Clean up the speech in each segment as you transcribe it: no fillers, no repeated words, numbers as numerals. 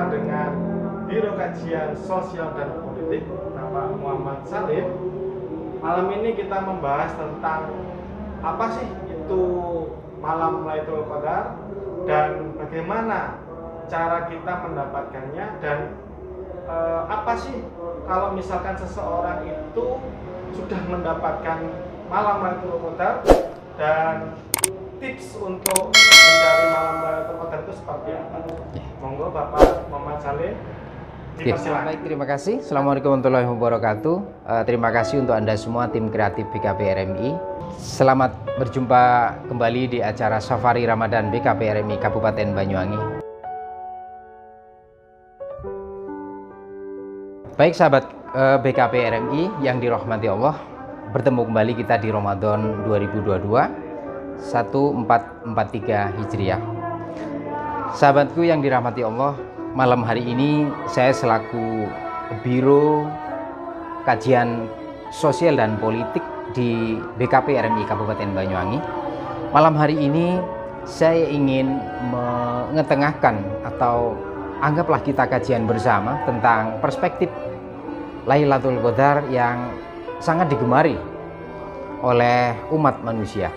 bersama dengan Biro Kajian Sosial dan Politik Bapak Muhammad Salim. Malam ini kita membahas tentang apa sih itu malam Lailatul Qadar dan bagaimana cara kita mendapatkannya, dan apa sih kalau misalkan seseorang itu sudah mendapatkan malam Lailatul Qadar, dan tips untuk mencari malam Lailatul Qadar itu seperti apa? Monggo Bapak Muhammad Salim. Baik, terima kasih. Assalamualaikum warahmatullahi wabarakatuh. Terima kasih untuk Anda semua tim kreatif BKP RMI. Selamat berjumpa kembali di acara Safari Ramadan BKP RMI Kabupaten Banyuwangi. Baik sahabat BKP RMI yang dirahmati Allah, bertemu kembali kita di Ramadan 2022 1443 Hijriah. Sahabatku yang dirahmati Allah, malam hari ini saya selaku Biro Kajian Sosial dan Politik di BKP RMI Kabupaten Banyuwangi. Malam hari ini saya ingin mengetengahkan atau anggaplah kita kajian bersama tentang perspektif Lailatul Qadar yang sangat digemari oleh umat manusia.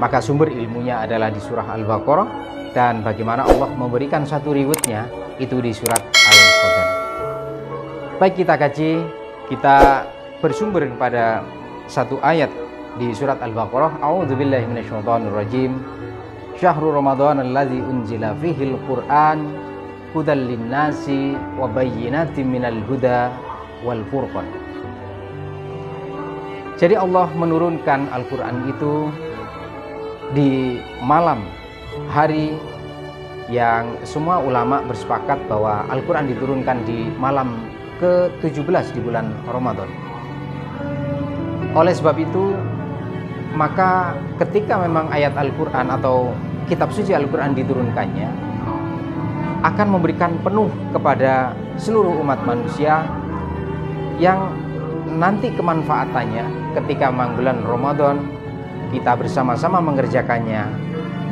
Maka sumber ilmunya adalah di surah Al-Baqarah, dan bagaimana Allah memberikan satu riwayatnya itu di surat Al-Qadar. Baik, kita kaji, kita bersumber pada satu ayat di surat Al-Baqarah. A'udzubillahi minasyaitonirrajim. Syahrul Ramadan allazi unzila fihil Qur'an hudal linnasi wa bayyinatin minal huda wal furqan. Jadi Allah menurunkan Al-Qur'an itu di malam hari yang semua ulama bersepakat bahwa Al-Quran diturunkan di malam ke-17 di bulan Ramadan. Oleh sebab itu, maka ketika memang ayat Al-Quran atau kitab suci Al-Quran diturunkannya, akan memberikan penuh kepada seluruh umat manusia yang nanti kemanfaatannya ketika memang bulan Ramadan kita bersama-sama mengerjakannya,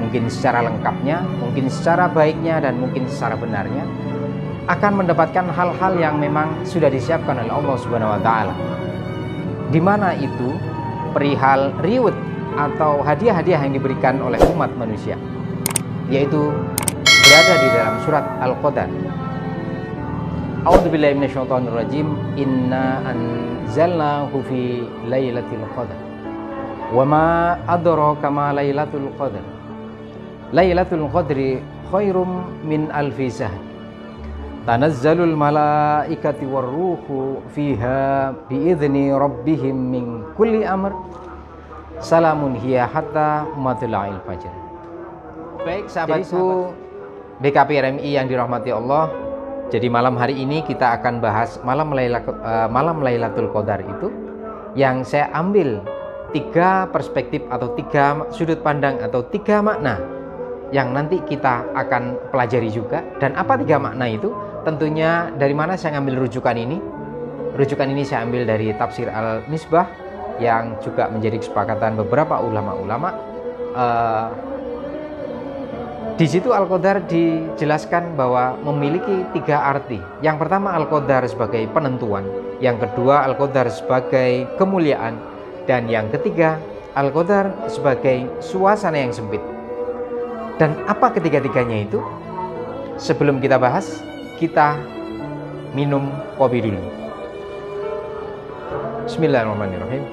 mungkin secara lengkapnya, mungkin secara baiknya, dan mungkin secara benarnya, akan mendapatkan hal-hal yang memang sudah disiapkan oleh Allah Subhanahu wa Ta'ala. Di mana itu perihal riwayat atau hadiah-hadiah yang diberikan oleh umat manusia, yaitu berada di dalam surat Al-Qadar. A'udzubillahi minasyaitonirrajim. Inna anzalnahu fi lailatul qadar. Wa ma adraka ma lailatul qadar. Lailatul qadri khairum min alfi syahr. Tanazzalul malaikati warruhu fiha biizni rabbihim min kulli amr. Salamun hiya hatta matla'il fajr. Baik sahabatku BKP RMI yang dirahmati Allah, jadi malam hari ini kita akan bahas malam Lailatul Qadar itu, yang saya ambil tiga perspektif atau tiga sudut pandang atau tiga makna yang nanti kita akan pelajari juga. Dan apa tiga makna itu? Tentunya dari mana saya ambil rujukan ini? Rujukan ini saya ambil dari Tafsir Al-Misbah yang juga menjadi kesepakatan beberapa ulama-ulama. Di situ Al-Qadar dijelaskan bahwa memiliki tiga arti. Yang pertama, Al-Qadar sebagai penentuan. Yang kedua, Al-Qadar sebagai kemuliaan. Dan yang ketiga, Al-Qadar sebagai suasana yang sempit. Dan apa ketiga-tiganya itu? Sebelum kita bahas, kita minum kopi dulu. Bismillahirrahmanirrahim.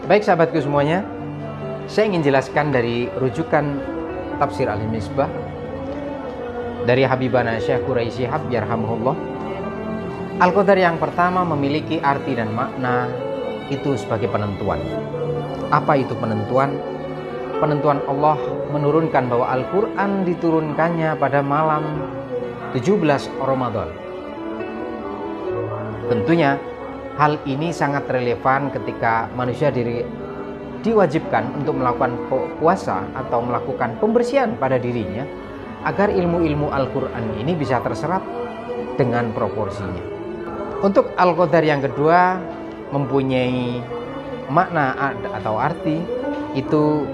Baik sahabatku semuanya, saya ingin jelaskan dari rujukan Tafsir Al-Misbah dari Habibana Syekh Quraisy Shihab yarhamuhullah. Al-Qadar yang pertama memiliki arti dan makna itu sebagai penentuan. Apa itu penentuan? Penentuan Allah menurunkan bahwa Al-Quran diturunkannya pada malam 17 Ramadan. Tentunya hal ini sangat relevan ketika manusia diwajibkan untuk melakukan puasa atau melakukan pembersihan pada dirinya, agar ilmu-ilmu Al-Quran ini bisa terserap dengan proporsinya. Untuk Al-Qadar yang kedua mempunyai makna atau arti itu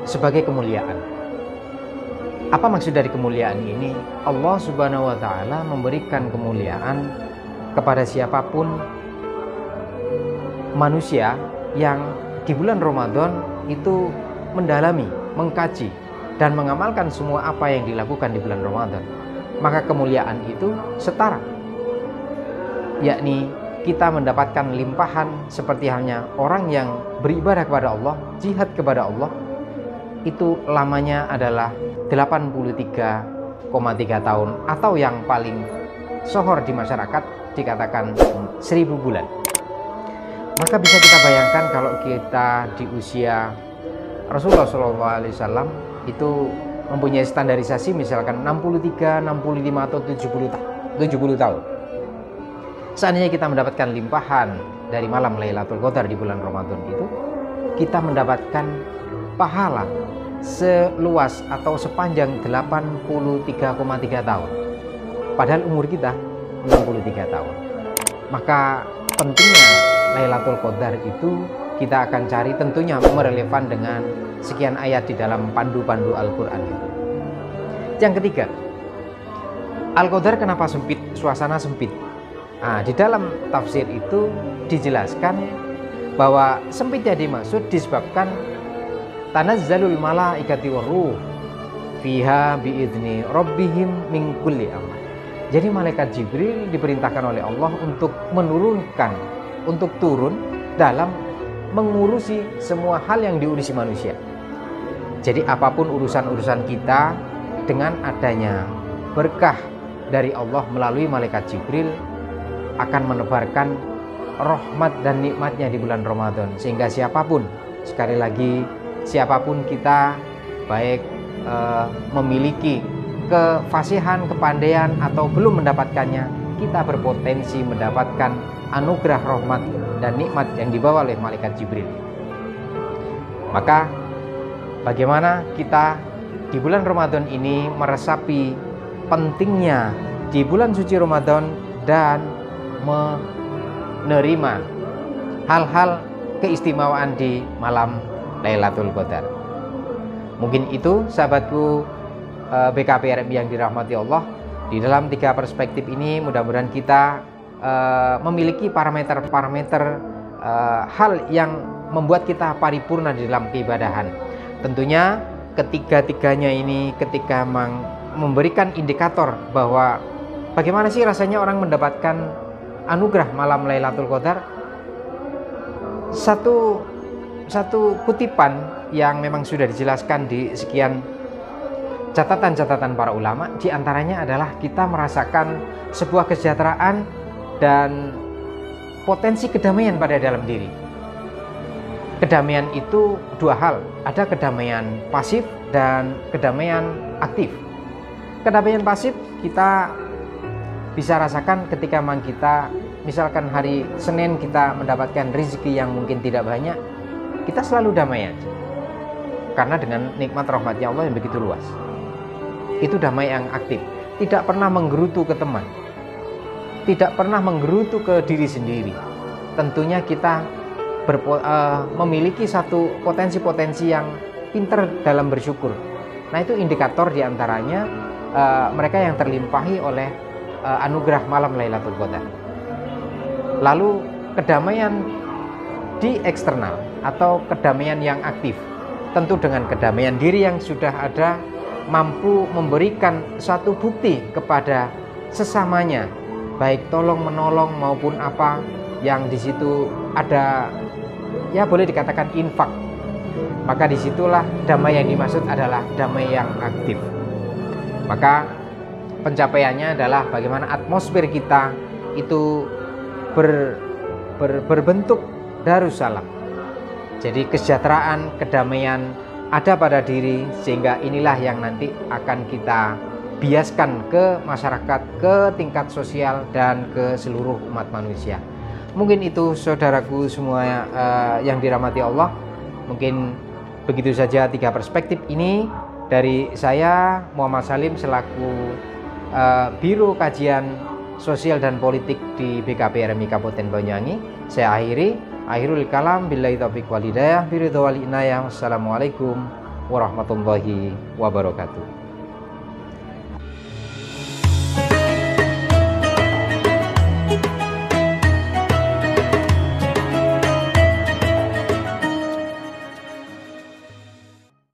sebagai kemuliaan. Apa maksud dari kemuliaan ini? Allah Subhanahu wa Ta'ala memberikan kemuliaan kepada siapapun manusia yang di bulan Ramadan itu mendalami, mengkaji, dan mengamalkan semua apa yang dilakukan di bulan Ramadan. Maka kemuliaan itu setara, yakni kita mendapatkan limpahan seperti halnya orang yang beribadah kepada Allah, jihad kepada Allah, itu lamanya adalah 83,3 tahun, atau yang paling sohor di masyarakat dikatakan 1000 bulan. Maka bisa kita bayangkan kalau kita di usia Rasulullah SAW itu mempunyai standarisasi misalkan 63, 65 atau 70 tahun. Seandainya kita mendapatkan limpahan dari malam Lailatul Qadar di bulan Ramadan itu, kita mendapatkan pahala seluas atau sepanjang 83,3 tahun. Padahal umur kita 63 tahun. Maka pentingnya Lailatul Qadar itu kita akan cari tentunya merelevan dengan sekian ayat di dalam pandu-pandu Al-Quran itu. Yang ketiga, Al-Qadar kenapa sempit? Suasana sempit. Nah, di dalam tafsir itu dijelaskan bahwa sempitnya dimaksud disebabkan tanazzalul malaikati waruh fiha biizni rabbihim min kulli amr. Jadi malaikat Jibril diperintahkan oleh Allah untuk menurunkan, untuk turun dalam mengurusi semua hal yang diurusi manusia. Jadi apapun urusan-urusan kita, dengan adanya berkah dari Allah melalui malaikat Jibril akan menebarkan rahmat dan nikmatnya di bulan Ramadan, sehingga siapapun, sekali lagi siapapun kita, baik memiliki kefasihan, kepandaian atau belum mendapatkannya, kita berpotensi mendapatkan anugerah rahmat dan nikmat yang dibawa oleh malaikat Jibril. Maka bagaimana kita di bulan Ramadan ini meresapi pentingnya di bulan suci Ramadan dan menerima hal-hal keistimewaan di malam Lailatul Qadar. Mungkin itu sahabatku BKP RMI yang dirahmati Allah. Di dalam 3 perspektif ini mudah-mudahan kita memiliki parameter-parameter hal yang membuat kita paripurna di dalam keibadahan. Tentunya ketiga-tiganya ini ketika memberikan indikator bahwa bagaimana sih rasanya orang mendapatkan anugerah malam Lailatul Qadar. Satu kutipan yang memang sudah dijelaskan di sekian catatan-catatan para ulama, diantaranya adalah kita merasakan sebuah kesejahteraan dan potensi kedamaian pada dalam diri. Kedamaian itu 2 hal, ada kedamaian pasif dan kedamaian aktif. Kedamaian pasif kita bisa rasakan ketika kita misalkan hari Senin kita mendapatkan rezeki yang mungkin tidak banyak, kita selalu damai aja, karena dengan nikmat rahmatnya Allah yang begitu luas. Itu damai yang aktif, tidak pernah menggerutu ke teman, tidak pernah menggerutu ke diri sendiri. Tentunya kita memiliki satu potensi-potensi yang pinter dalam bersyukur. Nah, itu indikator diantaranya mereka yang terlimpahi oleh anugerah malam Lailatul Qadar. Lalu kedamaian di eksternal atau kedamaian yang aktif, tentu dengan kedamaian diri yang sudah ada, mampu memberikan satu bukti kepada sesamanya, baik tolong menolong maupun apa yang di situ ada, ya boleh dikatakan infak. Maka disitulah damai yang dimaksud adalah damai yang aktif. Maka pencapaiannya adalah bagaimana atmosfer kita itu berbentuk Darussalam. Jadi kesejahteraan, kedamaian ada pada diri, sehingga inilah yang nanti akan kita biaskan ke masyarakat, ke tingkat sosial dan ke seluruh umat manusia. Mungkin itu saudaraku semua yang dirahmati Allah. Mungkin begitu saja 3 perspektif ini dari saya Muhammad Salim selaku Biro Kajian Sosial dan Politik di BKP RMI Kabupaten Banyuwangi. Saya akhiri. Akhirul kalam billahi taufiq wal hidayah biridho wal inayah. Wassalamualaikum warahmatullahi wabarakatuh.